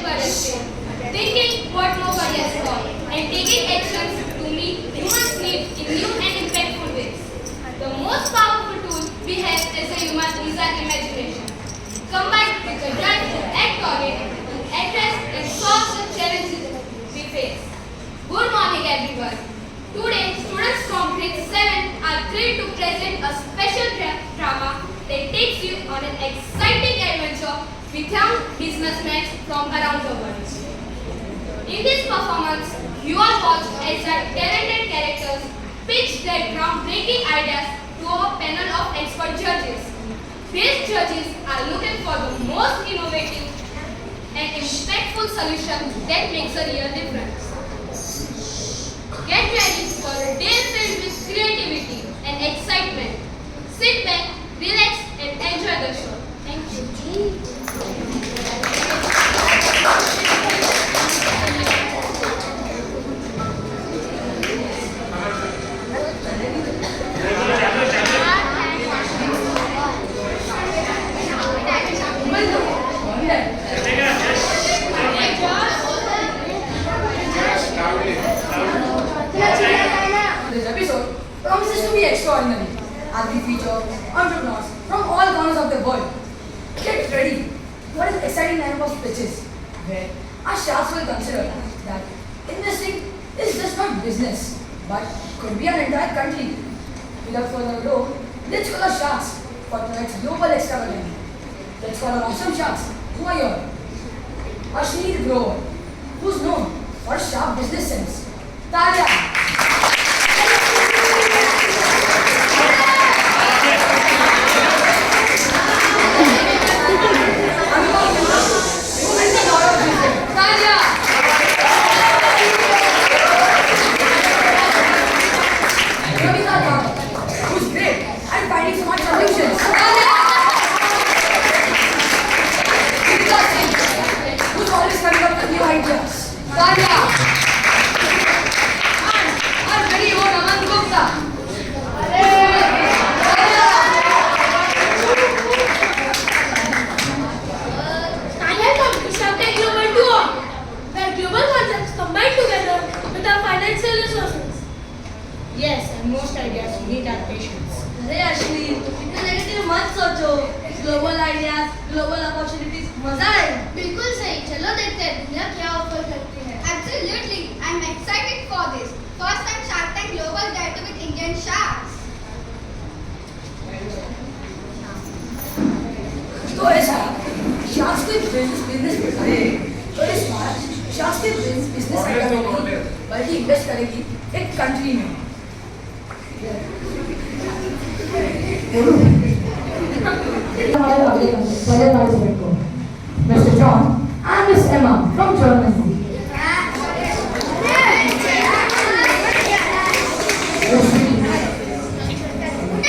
correction, thinking what nobody has thought, and taking actions to meet humans' needs in new and impactful ways. The most powerful tool we have as a human is our imagination, combined with the drive to act on it, to address and solve the challenges we face. Good morning, everyone. Today, students from grade 7 are thrilled to present a special drama that takes you on an exciting adventure with young businessmen from around the world. In this performance, you are watched as our talented characters pitch their groundbreaking ideas to a panel of expert judges. These judges are looking for the most innovative and impactful solution that makes a real difference. Get ready for a day filled with creativity and excitement. Sit back, relax, and enjoy the show. Thank you. This episode promises to be extraordinary as we feature entrepreneurs from all corners of the world. Get ready for an exciting lineup of pitches where our sharks will consider that investing is just not business but could be an entire country. Without further ado, let's call our sharks for tonight's global extravaganza. Let's call our awesome sharks who are here. Ashneet Grover, who's known for a sharp business sense. Talia. Who's great and finding smart solutions. Who's always coming up with new ideas. And our very own Aman Gupta. Tanya Company Shark Global Duo, where global concepts combine together with our financial resources. Yes, and most ideas need our patience. अरे अश्विनी, इतने negative मत सोचो. Global ideas, global opportunities, मजा आएगा. बिल्कुल सही. चलो देखते हैं दुनिया क्या ऑफर करती है. Absolutely, I'm excited for this. First time Shark Tank Global get with Indian sharks. तो ऐसा शार्क्स के बिजनेस अरे तो इस बार शार्क्स के बिजनेस करेगी बल्कि इन्वेस्ट करेगी एक कंट्री में. हमारे अगले पहले पार्टिसिपेंट को मिस्टर जॉन एंड मिस एमा from Germany.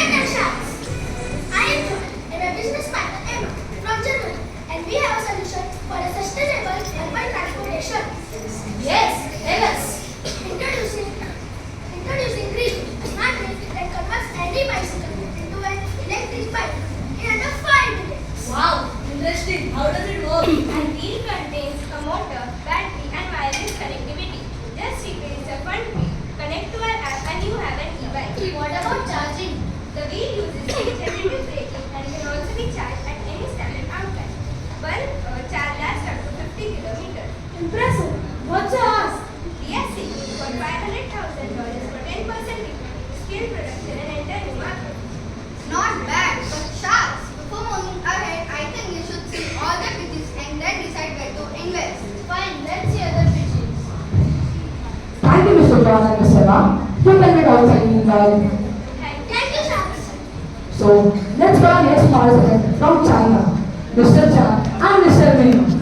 Indian sharks. I am John. I'm a business partner Emma from Germany, and we have a solution for a sustainable urban transportation. Yes, tell us. Introducing Green, a smart grid that converts any bicycle into an electric bike in under 5 minutes. Wow, interesting. How does it work? And wheel contains a motor, battery, and wireless connectivity. Just replace the front wheel, connect to our app, and you have an e-bike. What about charging? The wheel uses regenerative braking and can also be charged at any standard outlet. One charge lasts up to 50 kilometers. Impressive. What's yours? We are seeking for $500,000 for 10% skill production and enter new market. Not bad, but sharks. Before moving ahead, I think you should see all the pitches and then decide where to invest. Fine, let's hear the pitches. Thank you, Mr. John and Miss Emma. You can get outside meanwhile. Thank you, sharks. So let's go our next participant from China, Mr. Chan and Mr. Ming.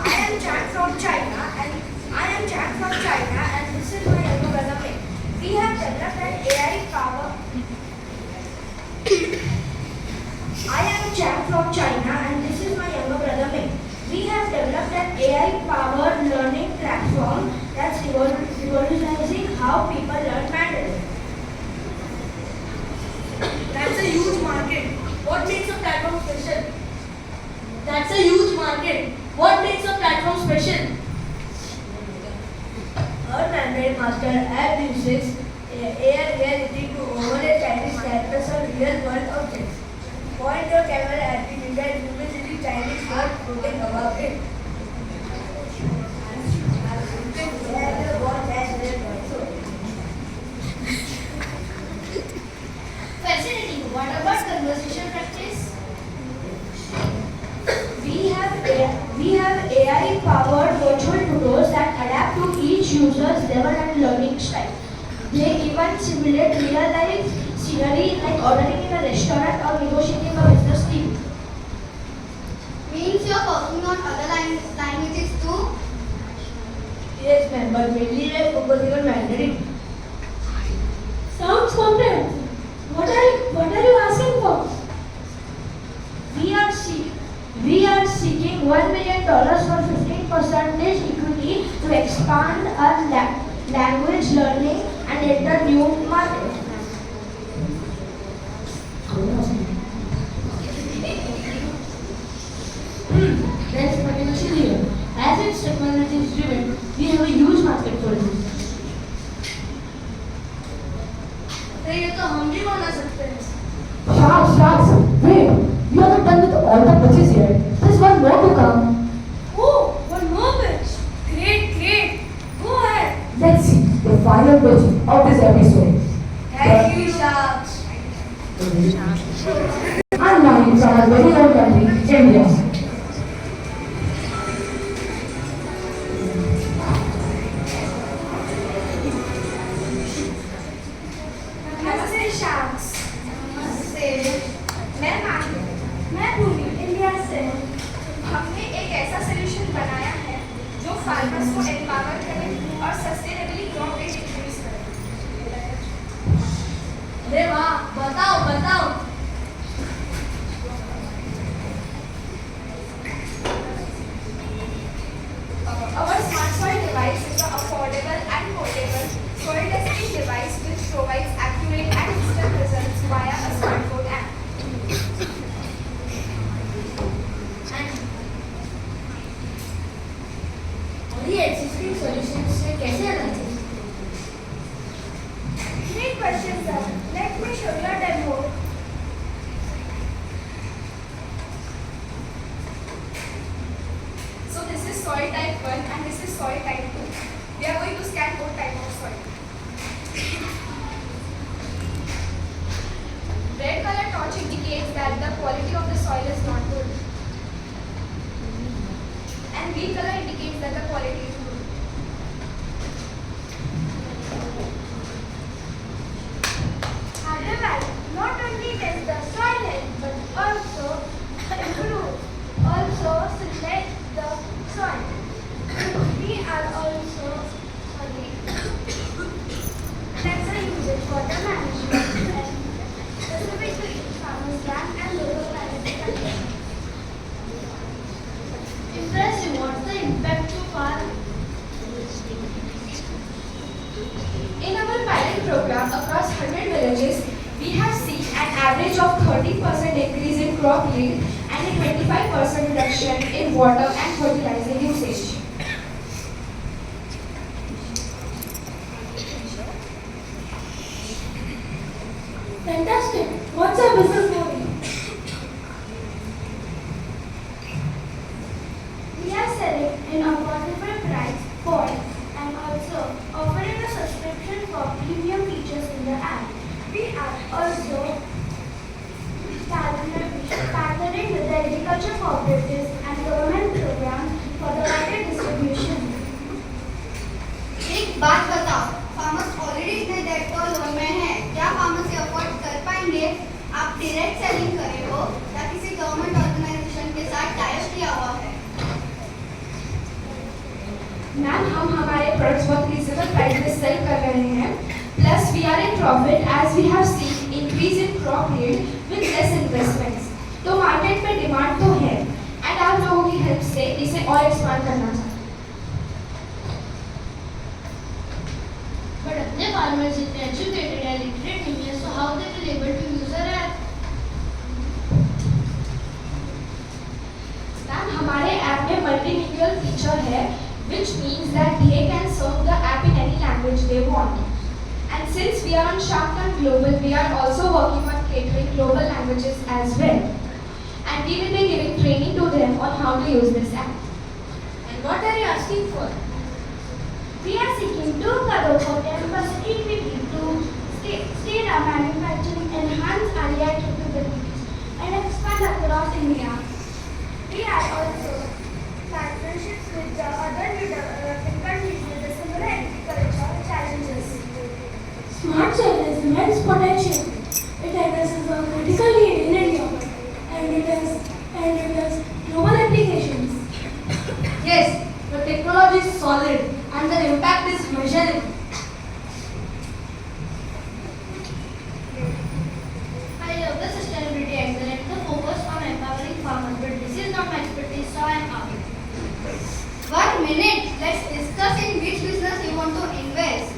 I am Jack from China and this is my younger brother Ming. We have developed an AI power. I am Jack from China and this is my younger brother Ming. We have developed an AI powered learning platform that's Master app uses AR reality to overlay Chinese characters on real-world objects. Point your camera at it and you will see Chinese word floating above it. Fascinating. What about conversation practice? We have AI-powered virtual tutors that adapt to each user's level and learning style. They even simulate real-life scenery like ordering in a restaurant or negotiating a business deal. Means you're working on other languages too? Yes, ma'am, but mainly we are focusing on Mandarin. Sounds comprehensive. What are you asking for? We are seeking $1 million for 15% equity to expand our language learning and enter new markets. That's potential here. As its technology is driven, we have a huge market for this. ये तो हम भी बना सकते हैं। Sharks, wait, we are not done with all the pitches yet. There's one more to come. Oh, one more pitch. Great. Go ahead. Let's see the final pitch of this episode. Thank you, Sharks. I'm lying from our very own country, India. नमस्ते शाम्स। नमस्ते। मैं माही। मैं भूमि India से। हमने एक ऐसा solution बनाया है जो फार्मर्स को एम्पावर करे और सस्टेनेबली क्रॉप रेट इंक्रीज करे। अरे वाह, बताओ। Our smart soil device is an affordable and portable soil testing device which provides accurate and instant results via a smartphone app. और ये existing solutions से कैसे अलग है? Great question, sir. Let me show you a demo. So this is soil type 1 and this is soil type 2. We are going to scan both type of soil. Red color torch indicates that the quality of the soil is not good. And green color indicates that the quality is good. Otherwise, not only test the soil health but also improve, also select the soil. We are also sensor usage water management and specific to each farmer's land and local climate conditions. Impressive. What's the impact so far? In our pilot program across 100 villages, we have seen an average of 30% increase in crop yield and a 25% reduction in water and fertilizer usage. Fantastic. What's our business model? We are selling in affordable price point and also offering a subscription for premium features in the app. We are also partnering with the agriculture cooperatives and government programs for the wider distribution. एक बात बताओ, farmers already इतने date और loan में हैं, क्या farmers ये afford कर पाएंगे? आप डायरेक्ट सेलिंग करे हो या किसी गवर्नमेंट ऑर्गेनाइजेशन के साथ टाई अप किया हुआ है? मैम, हम हमारे प्रोडक्ट्स बहुत रीजनेबल प्राइस में सेल कर रहे हैं। Plus we are in profit as we have seen increase in crop yield with less investments. तो मार्केट में डिमांड तो है एंड आप लोगों की हेल्प से इसे और एक्सपांड करना चाहते हैं। But अपने farmers इतने educated या literate नहीं है, so how they will able to use our app? Ma'am, हमारे ऐप में मल्टीलिंगुअल फीचर है which means that they can serve the app in any language want. And since we are on Shark Tank Global, we are also working on catering global languages as well. And we will be giving training to them on how to use this app. And what are you asking for? We are seeking 2 crore for 10% equity to scale our manufacturing, enhance our AI capabilities, and expand across India. We are also partnerships with the other developing countries with the similar agricultural challenges. Smart Cell has immense potential. It addresses a critical need in India and it has global applications. Yes, the technology is solid and the impact is measurable. I love the sustainability angle and the focus on empowering farmers, but this is not my expertise, so I am out. 1 minute, let's discuss in which business you want to invest.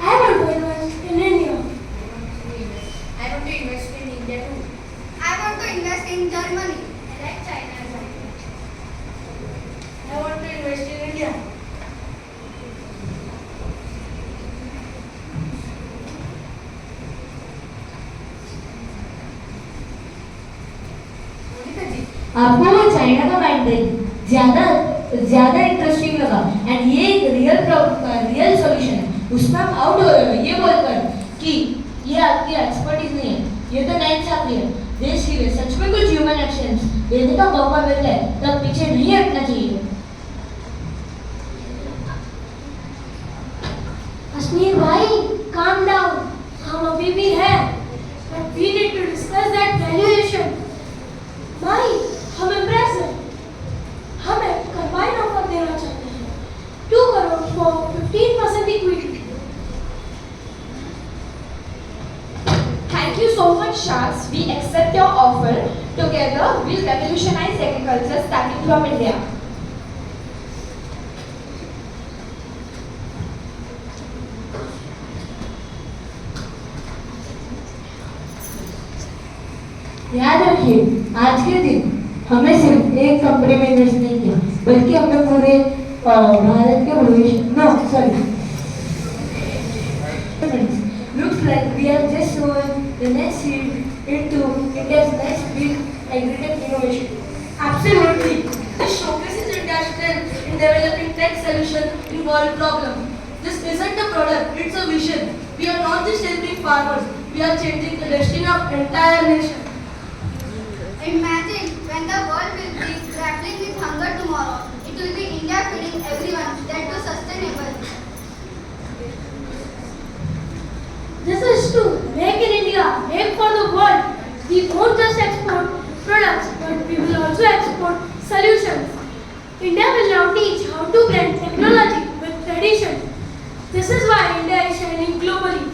I want to invest in India. I want to invest in India too. I want to invest in Germany. I like China as well. I want to invest in India. आपको वो China का bank ज्यादा interesting लगा and ये एक real solution है। उसमें आप आउट हो रहे हो ये बोलकर कि ये आपकी एक्सपर्टीज नहीं है, ये तो नई चाकरी है। देश के लिए सच में कुछ ह्यूमन एक्शंस लेने का मौका मिलता है तब पीछे नहीं हटना चाहिए। कश्मीर भाई, calm down. हम अभी भी हैं, but we need to discuss that valuation. भाई, हम impress हैं. हमें combined offer देना चाहते हैं. 2 crore for 15% equity. Thank you so much, Sharks. We accept your offer. Together, we'll revolutionize agriculture starting from India. याद रखिए, आज के दिन हमें सिर्फ एक कंपनी में इन्वेस्ट नहीं किया, बल्कि हमने पूरे भारत के भविष्य looks like we are just sowing the next seed into India's next big agritech innovation. Absolutely. This showcases India's strength in developing tech solutions to world problems. This isn't a product, it's a vision. We are not just helping farmers, we are changing the destiny of entire nation. Imagine when the world will be grappling with hunger tomorrow. It will be India feeding everyone, that too sustainable. This is to make in India, make for the world. We won't just export products, but we will also export solutions. India will now teach how to blend technology with tradition. This is why India is shining globally.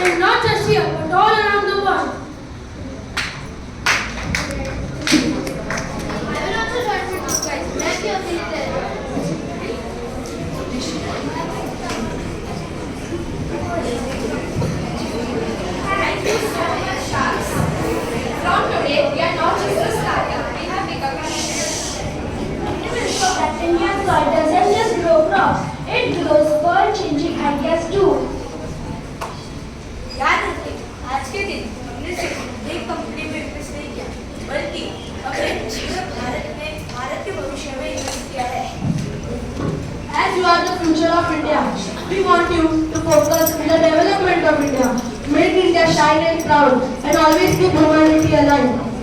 And not just here, but all around the world. I will also join with you guys. Let's be affiliated. Thank you so much, Sharks. From today, we are not just a startup. We have become a It will show that India's soil doesn't just grow crops, it grows world-changing ideas too. याद रखें, आज के दिन हमने सिर्फ एक company में invest नहीं किया, बल्कि हमने पूरे भारत के भविष्य में इन्वेस्ट किया है। As you are the future of India, we want you to focus on the development of India, make India shine and proud, and always keep humanity alive.